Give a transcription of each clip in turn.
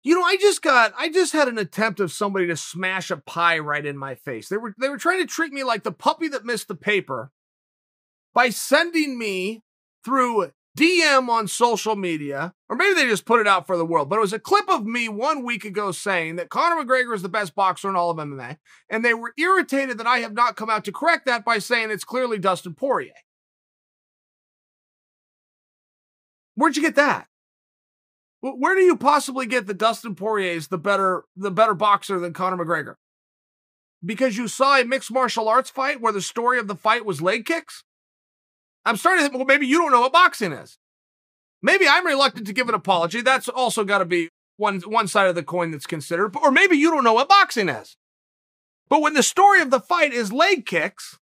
I just had an attempt of somebody to smash a pie right in my face. They were trying to treat me like the puppy that missed the paper by sending me through DM on social media, or maybe they just put it out for the world, but it was a clip of me 1 week ago saying that Conor McGregor is the best boxer in all of MMA, and they were irritated that I have not come out to correct that by saying it's clearly Dustin Poirier. Where'd you get that? Where do you possibly get that Dustin Poirier is the better boxer than Conor McGregor? Because you saw a mixed martial arts fight where the story of the fight was leg kicks? I'm starting to think, well, maybe you don't know what boxing is. Maybe I'm reluctant to give an apology. That's also got to be one side of the coin that's considered. Or maybe you don't know what boxing is. But when the story of the fight is leg kicks,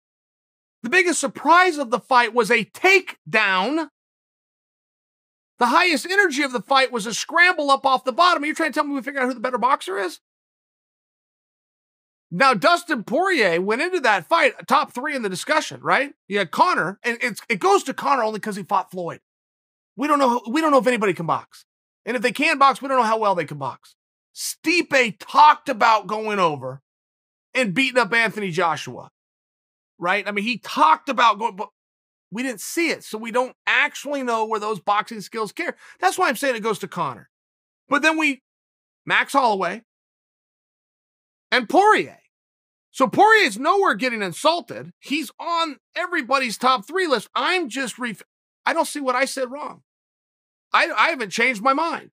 the biggest surprise of the fight was a takedown. The highest energy of the fight was a scramble up off the bottom. Are you trying to tell me we figured out who the better boxer is? Now, Dustin Poirier went into that fight top 3 in the discussion, right? You had Conor, and it goes to Conor only because he fought Floyd. We don't know if anybody can box. And if they can box, we don't know how well they can box. Stipe talked about going over and beating up Anthony Joshua, right? I mean, he talked about going, but we didn't see it, so we don't actually know where those boxing skills care. That's why I'm saying it goes to Conor. But then Max Holloway and Poirier. So Poirier's nowhere getting insulted. He's on everybody's top 3 list. I'm just I don't see what I said wrong. I haven't changed my mind.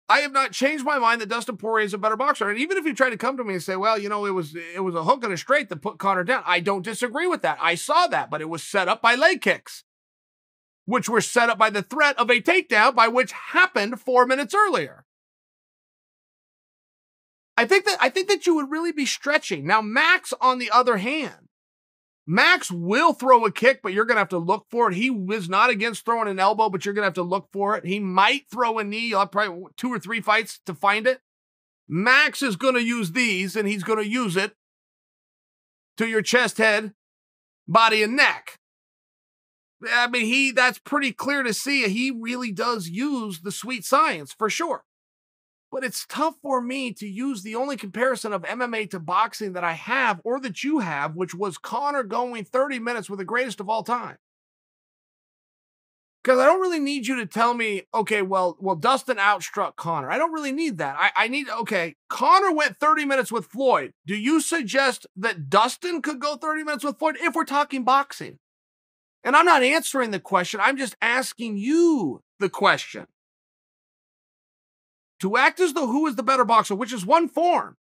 I have not changed my mind that Dustin Poirier is a better boxer. And even if you try to come to me and say, well, it was a hook and a straight that put Conor down, I don't disagree with that. I saw that, but it was set up by leg kicks, which were set up by the threat of a takedown, by which happened 4 minutes earlier. I think that you would really be stretching. Now, Max, on the other hand, Max will throw a kick, but you're going to have to look for it. He was not against throwing an elbow, but you're going to have to look for it. He might throw a knee. You'll have probably 2 or 3 fights to find it. Max is going to use these, and he's going to use it to your chest, head, body, and neck. I mean, that's pretty clear to see. He really does use the sweet science, for sure. But it's tough for me to use the only comparison of MMA to boxing that I have, or that you have, which was Conor going 30 minutes with the greatest of all time. Because I don't really need you to tell me, okay, well, Dustin outstruck Conor. I don't really need that. I need, okay, Conor went 30 minutes with Floyd. Do you suggest that Dustin could go 30 minutes with Floyd if we're talking boxing? And I'm not answering the question. I'm just asking you the question. To act as though who is the better boxer, which is one form.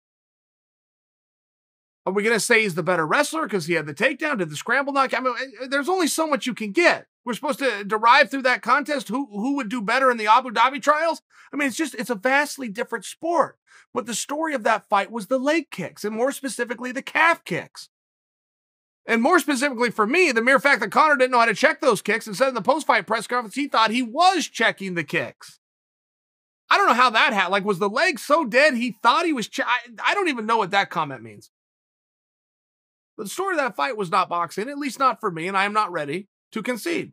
Are we going to say he's the better wrestler because he had the takedown, did the scramble knock? I mean, there's only so much you can get. We're supposed to derive through that contest who would do better in the Abu Dhabi trials. I mean, it's a vastly different sport. But the story of that fight was the leg kicks, and more specifically, the calf kicks. And more specifically for me, the mere fact that Conor didn't know how to check those kicks, and said in the post-fight press conference he thought he was checking the kicks. I don't know how that happened. Like, was the leg so dead he thought he was I don't even know what that comment means. But the story of that fight was not boxing, at least not for me, and I am not ready to concede.